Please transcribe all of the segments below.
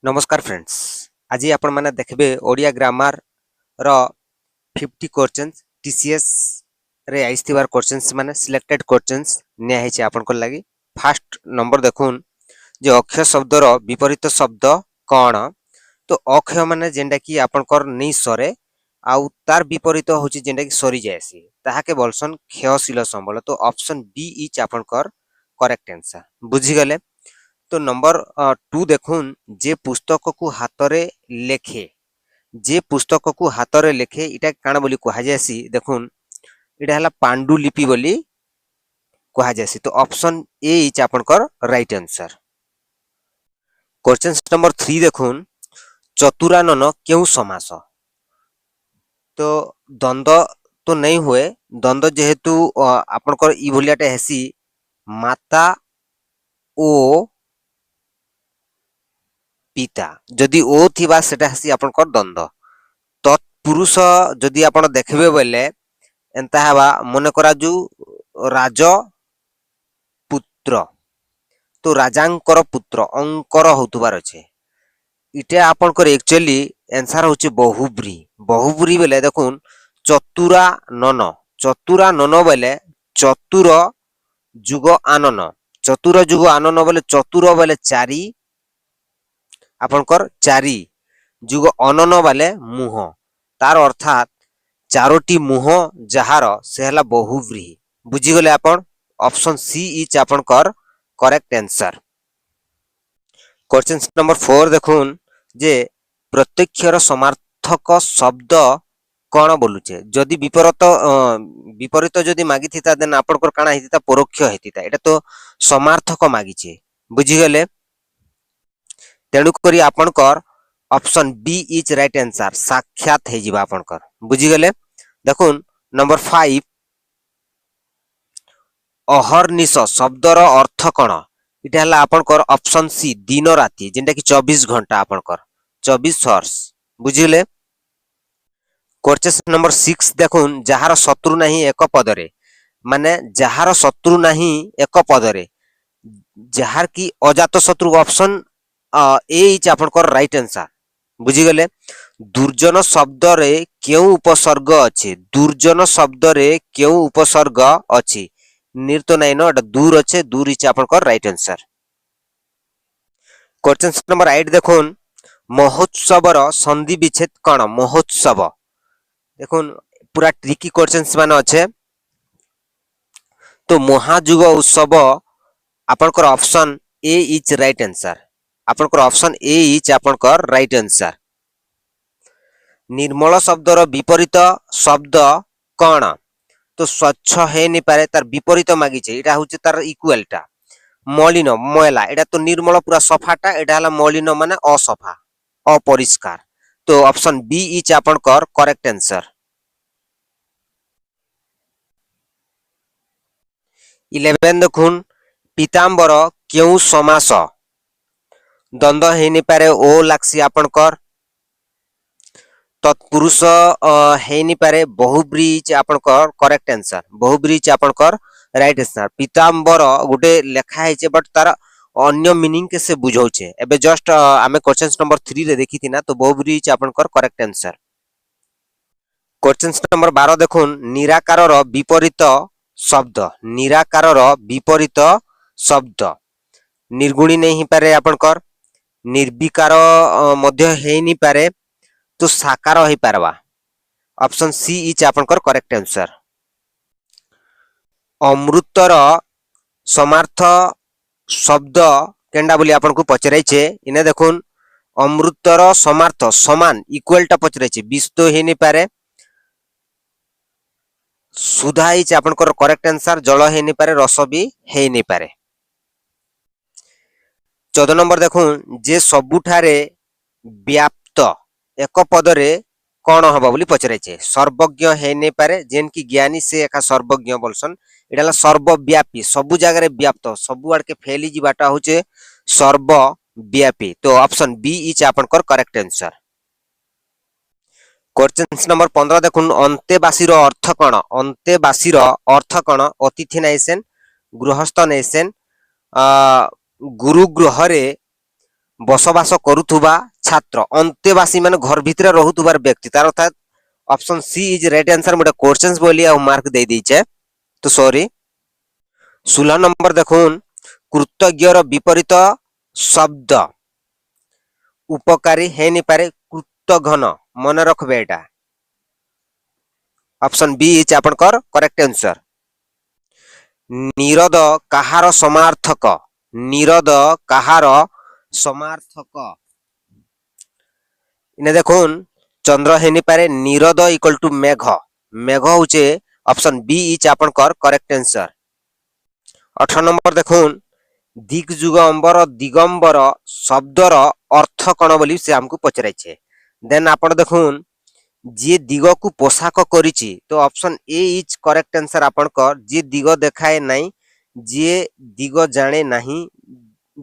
नमस्कार फ्रेंड्स। आज आपण मैंने देखबे ओडिया ग्रामर रो 50 क्वेश्चंस टीसीएस रे आइसथिबार क्वेश्चंस माने सिलेक्टेड क्वेश्चंस निया हेछि आपण को लागि। फर्स्ट नंबर देखुन जे अक्षय शब्द रो विपरीत शब्द कोन। तो अक्षय माने जेंडा कि आपण कर नै सरे आउ तार विपरीत होछि जेंडा कि सरी जायसी ताहा के बोलसन क्षयशील संबल। तो ऑप्शन बी इज आपण कर करेक्ट आंसर। बुझी गले। तो नंबर 2 देखुन जे पुस्तक को हातरे लेखे जे पुस्तक को हातरे लेखे इटा काना बोली कहा जायसी। देखुन इटा हला पांडुलिपि बोली कहा जायसी। तो ऑप्शन ए इज आपन कर राइट आंसर। क्वेश्चन नंबर 3 देखुन चतुरानन केउ समास। तो द्वंद्व तो नहीं हुए द्वंद्व जेहेतु आपन कर इ भलियाटे हेसी माता ओ पिता जदि ओ थिबा सेटा हसी आपन कर द्वंद्व। तत्पुरुष जदि आपण देखबे बोले एंता हवा मन करा जु राज पुत्र। तो राजांकर पुत्र अंकर होतुबार अछि इटे आपण कर एक्चुअली आंसर होछि बहुब्री। बहुब्री बेले देखुन चतुरा नन बेले चतुर जुग आनन। चतुर जुग आनन बेले चतुर बेले चारि आपनकर चारि जुग अनन वाले मुह तार अर्थात चारोटी मुह जहार से हला बहुव्रीहि। बुझीगले आपण। ऑप्शन सी इज आपनकर करेक्ट आंसर। क्वेश्चन नंबर 4 देखुन जे प्रत्यक्षर समार्थक शब्द कोन बोलुचे। जदि विपरीत जदि मागी थिता देन आपनकर काना हेतिता परोक्ष हेतिता। एटा तो समार्थक मागीचे। बुझीगले। तेणु करी आपनकर option B is right answer साक्षात हे जिबा आपनकर। बुझीगले। देखुन नंबर 5 अहर्निश शब्दर अर्थ कोन। इटा हला आपनकर ऑप्शन सी दिन राति जेंटा कि 24 घंटा आपनकर 24 हॉर्स। बुझीगले। क्वेश्चन नंबर 6 देखुन जहार शत्रु नाही एक पदरे माने जहार शत्रु नाही एक पदरे जहार की अजात शत्रु ऑप्शन ए इज आपनकर राइट आंसर। बुझीगले। दुर्जन शब्द रे केउ उपसर्ग अछि। दुर्जन शब्द रे केउ उपसर्ग अछि। निर्तो नाही न एटा दूर अछि दूर इज आपनकर राइट आंसर। क्वेश्चन नंबर 8 देखुन महोत्सवर संधि विच्छेद कोन। महोत्सव देखुन पूरा ट्रिकी क्वेश्चंस मान अच्छे। तो महाजुग उत्सव आपनकर option A is right answer. आपनकर ऑप्शन ए इज आपनकर राइट आंसर। निर्मल शब्दर विपरीत शब्द कोन। तो स्वच्छ हे नि पारे तार विपरीत मागिचे एटा होचे तार इक्वलटा मलिन मैला। एटा तो निर्मल पूरा सफाटा एटा हला मलिन माने असफा अपरिष्कार। तो ऑप्शन बी इज आपनकर करेक्ट आंसर। 11 देखुन पीतांबर केउ समास। द्वंद्व हे नि पारे ओ लाक्सी आपनकर। तत्पुरुष हे नि पारे बहुब्रीज आपनकर करेक्ट आंसर। बहुब्रीज आपनकर राइट आंसर। पीतांबर गुटे लेखा हेचे बट तार अन्य मीनिंग के से बुझौचे। एबे जस्ट आमे क्वेश्चन नंबर 3 रे देखिथिना। तो बहुब्रीज आपनकर करेक्ट आंसर। क्वेश्चन नंबर 12 देखुन निराकार रो विपरीत शब्द। निराकार रो विपरीत शब्द निर्गुणी नहीं पारे आपनकर। निर्विकार मध्य हे नि पारे। तो साकार हे पारवा। ऑप्शन सी इज आपनकर करेक्ट आंसर। अमृतर समार्थ शब्द केंडा बोली आपन को पचराइछे। इने देखुन अमृतर समार्थ समान इक्वलटा पचराइछे। विष तो हे नि पारे। सुधा इज आपनकर करेक्ट आंसर। जल हे नि पारे रस भी हे नि पारे। 14 नंबर देखुन जे सबुठारे व्याप्त एक पदरे कोन हबा बोली पचराइछे। सर्वज्ञ हे नै पारे जेन की ज्ञानी से एका सर्वज्ञ बोलसन। एडाला सर्वव्यापी सबु जगह रे व्याप्त सबु आड़ के फैली जिबाटा होचे सर्वव्यापी। तो ऑप्शन बी इज आपनकर करेक्ट आंसर। क्वेश्चन नंबर 15 देखुन अंतेबासीर अर्थ कोन। अंतेबासीर अर्थ कोन। अतिथि नाइसेन गृहस्थ नाइसेन गुरु गृह रे बसवास करुथुबा छात्र अंतेवासी माने घर भितर रहुथुबार व्यक्ति तार अर्थात option C is right answer मोटे क्वेश्चंस बोली आ मार्क दे दीचे तो सॉरी 16 नंबर देखुन कृतज्ञर विपरीत शब्द उपकारी है नहीं पारे कृतघ्न मन रखबे एटा ऑप्शन बी इज आपनकर करेक्ट आंसर निरद कहार समार्थक निरद कहार समार्थक इने देखुन चंद्र हेनी पारे निरद इक्वल टू मेघ मेघ होचे ऑप्शन बी इज आपनकर करेक्ट आंसर 18 नंबर देखुन दिग्जुग अंबर दिगंबर शब्दर अर्थ कौन बोली से हमको पचराइछे देन आपण देखुन जे दिग को पोशाक करिछि तो option A is correct answer आपनकर जे दिग देखाए नाही जे दिग जाने नाही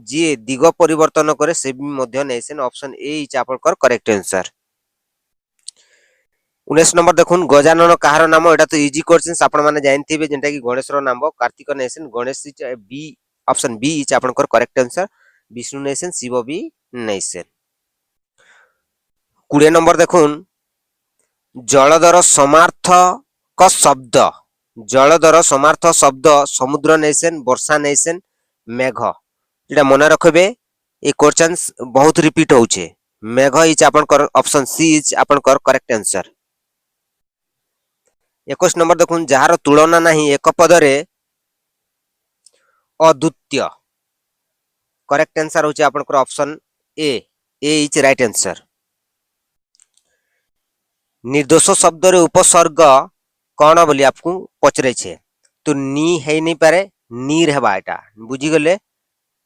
जे दिग परिवर्तन करे से भी मध्य नेसन ऑप्शन ए इज आपनकर करेक्ट आंसर 19 नंबर देखुन गजानन कहार नाम एटा तो इजी क्वेश्चंस आपण माने जानथिबे जेंटा कि गणेशर नाम कार्तिक नेसन Ganesh B option B is आपनकर करेक्ट आंसर विष्णु नेसन शिव भी नेसन 20 नंबर देखुन जलधर समार्थक शब्द जलधर समार्थ शब्द समुद्र नेसन वर्षा नेसन मेघ एटा मन रखबे ए क्वेश्चंस बहुत रिपीट होउछे मेघ इज आपनकर ऑप्शन सी इज आपनकर करेक्ट आंसर 21 नंबर देखुन जहार तुलना नहीं एक पदरे अद्वितीय करेक्ट आंसर होचे आपनकर option A is right answer निर्दोष शब्द रे उपसर्ग कौन बोली आपको पचरे छे तो नी है नहीं पारे नीर हेबा एटा बुझी गले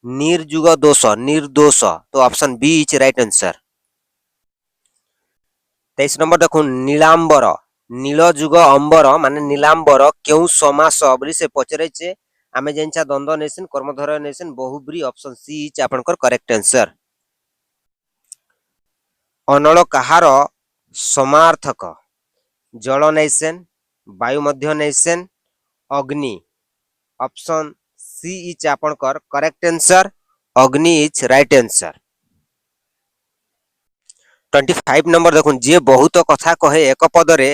निर्जुग दोष निर्दोष तो option B is right answer 23 number देखो नीलांबर नील जुग अंबर माने नीलांबर क्यों समास बोली से पचरे छे आमे जेनचा द्वंद्व नेसन कर्मधारय नेसन बहुब्री ऑप्शन सी इज आपनकर करेक्ट आंसर अनल कहार समार्थक जल नेसन वायु मध्य नेसन अग्नि ऑप्शन सी इज आपनकर करेक्ट आंसर अग्नि इज राइट आंसर 25 नंबर देखुन जे बहुत कथा कहे एक पदरे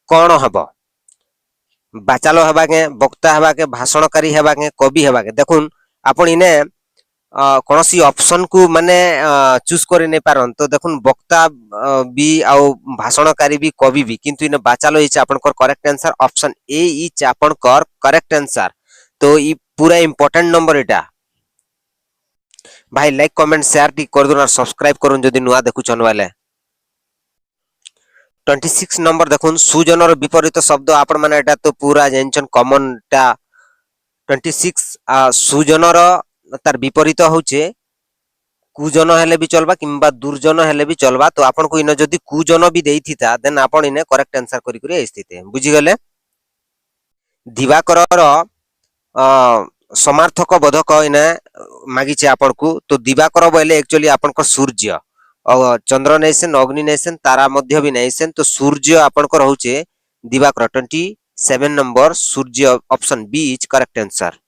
कौन हबो बाचाल हेबा के वक्ता हेबा के भाषणकारी हेबा के कवि हेबा के देखुन आपण इने कौन सी ऑप्शन को माने चूज कर नहीं पारन तो देखुन वक्ता भी आउ भाषणकारी भी कवि भी किंतु इने बाचालो इच आपनकर correct answer option A etch आपनकर करेक्ट आंसर तो ई पूरा इंपोर्टेंट नंबर एटा भाई लाइक कमेंट शेयर टी कर दोना सब्सक्राइब करूँ जदि नुआ देखु चन वाले 26 नंबर देखुन सुजनर विपरीत शब्द आपण माने एटा तो पूरा जेनचन कॉमन टा 26 सुजनर तार विपरीत होचे कुजन हेले भी चलबा किंबा दुर्जन हेले भी चलबा तो आपन को इने जदी कुजन भी देइथिता देन आपन इने करेक्ट आंसर करी करी आइस्थिते बुझी गले दिवाकर समार्थक बोधक इने मागिचे आपन को तो दिवाकर बोले एक्चुअली आपन को सूर्य और चंद्र नेसन अग्नि नेसन तारा मध्य भी नेसन तो सूर्य आपन को रहउचे दिवाकर 27 नंबर सूर्य option B is correct answer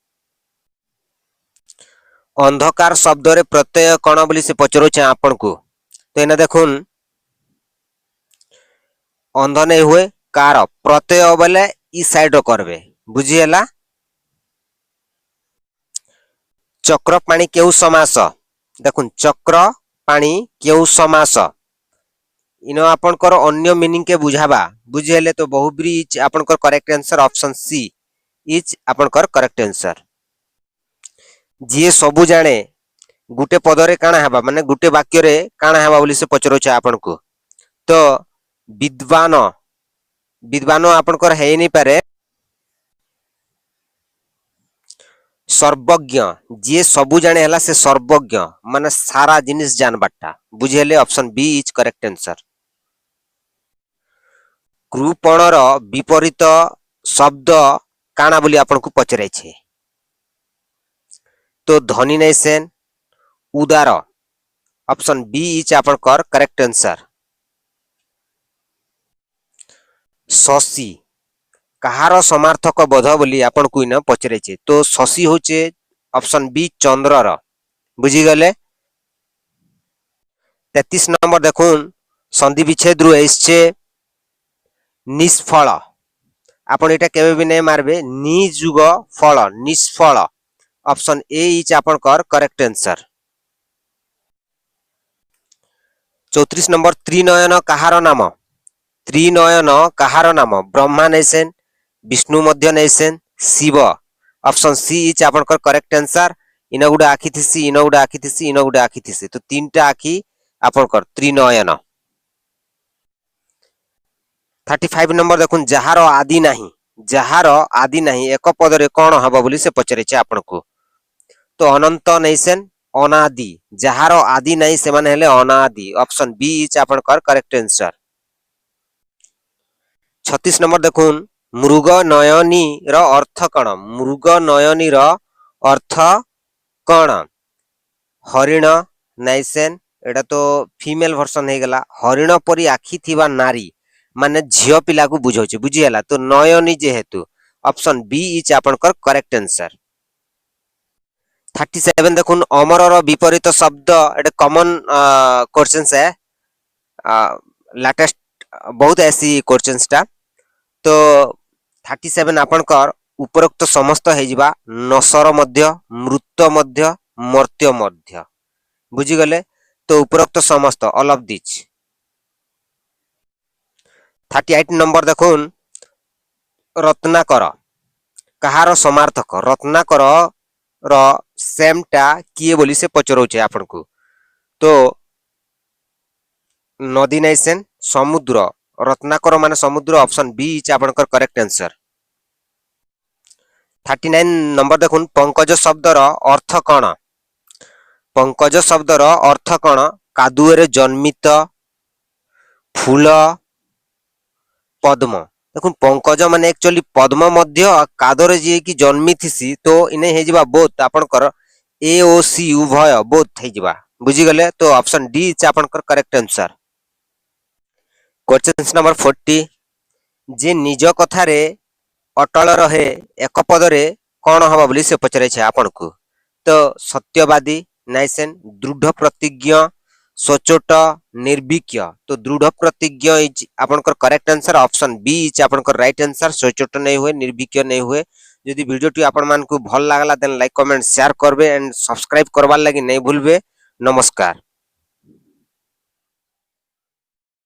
अंधकार शब्द रे प्रत्यय कौन बोली से पचरो आपन को तो इने देखुन अंध नहीं हुए कार प्रत्यय बोले ई साइड करबे बुझी हला चक्र पानी केउ समास देखुन चक्र पानी केउ समास इनो आपन कर अन्य मीनिंग के बुझाबा बुझी हले तो बहुब्री इज आपन कर correct answer option C is आपन कर करेक्ट आंसर जी सबु जाने गुटे पदरे काना हेबा माने गुटे वाक्य रे काना हेबा बोली से पचरोछ आपन को तो विद्वान विद्वान आपन कर हे नहीं पारे सर्वज्ञ जी सबु जाने हला से सर्वज्ञ माने सारा जिनिस जानबाटा बुझेले option B is correct answer कृपणर विपरीत शब्द काना बोली आपन को पचराई छे तो धनी नेसन उदार ऑप्शन बी इज आपन कर करेक्ट आंसर शशि कहार समार्थक बोध बोली आपन को इन पचरे छे तो शशि होचे ऑप्शन बी चंद्रर बुझी गले 33 नंबर देखुन संधि विच्छेद रु एसछे निष्फल आपण एटा केबे भी नै मारबे निजुग फल निष्फल ऑप्शन ए इज आपनकर करेक्ट आंसर 34 नंबर त्रिनयन कहार नाम त्रिनयन कहार नाम ब्रह्मा नैसेन विष्णु मध्य नैसेन शिव ऑप्शन सी इज आपनकर करेक्ट आंसर इन गुडा आखि थिसी इन गुडा आखि थिसी इन गुडा आखि थिसी तो तीनटा आखि आपनकर त्रिनयन 35 नंबर देखुन जहार आदि नाही एक पदरे कोन हबो बोली से पचरे छे आपनको तो अनंत नैसेन अनादि जहार आदि नाही से माने हेले अनादि ऑप्शन बी इज आपनकर करेक्ट आंसर 36 नंबर देखुन मृग नयनी रो अर्थ कोन मृग नयनी रो अर्थ कोन हरिण नैसेन एटा तो फीमेल वर्जन हे गला हरिण परी आखि थिबा नारी माने झियो पिला को बुझौचे बुझियला तो नयनी जेहेतु ऑप्शन बी इज आपनकर करेक्ट आंसर 37 देखुन अमर रो विपरीत शब्द एटा कॉमन क्वेश्चंस है लेटेस्ट बहुत ऐसी क्वेश्चंस टा तो 37 आपनकर उपरोक्त समस्त हे जिबा नसर मध्य मृत मध्य मर्त्य मध्य बुझी गले तो उपरोक्त समस्त ऑल ऑफ दिस 38 नंबर देखुन रत्नाकर कहार समार्थक रत्नाकर रो सेम टा किए बोली से पचरौचे आपनको तो नदी नैसेन समुद्र रत्नाकर माने समुद्र ऑप्शन बी इज आपनकर करेक्ट आंसर 39 नंबर देखुन पंकज शब्द रो अर्थ कोन पंकज शब्द रो अर्थ कोन कादुएरे जन्मित फूल पद्म देखुन पंकज माने एक्चुअली पद्म मध्य कादरे जे कि जन्मी थिसी तो इने हे जिबा बोथ आपनकर ए ओ सी उभय बोथ हे जिबा बुझी गले तो ऑप्शन डी इज आपनकर करेक्ट आंसर क्वेश्चन नंबर 40 जे निज कथा रे अटल रहे एक पदरे कोन हबो बोली से पचरे छे आपनको तो सत्यवादी नाइसेन दृढ़ प्रतिज्ञ सचोट निर्भीक्य तो दृढ़ प्रतिज्ञ इज आपनकर correct answer option B is आपनकर राइट आंसर सचोट नहीं हुए निर्भीक्य नहीं हुए यदि वीडियो टी आपण मान को भल लागला देन लाइक कमेंट शेयर करबे एंड सब्सक्राइब करबार लागि नहीं भूलबे नमस्कार।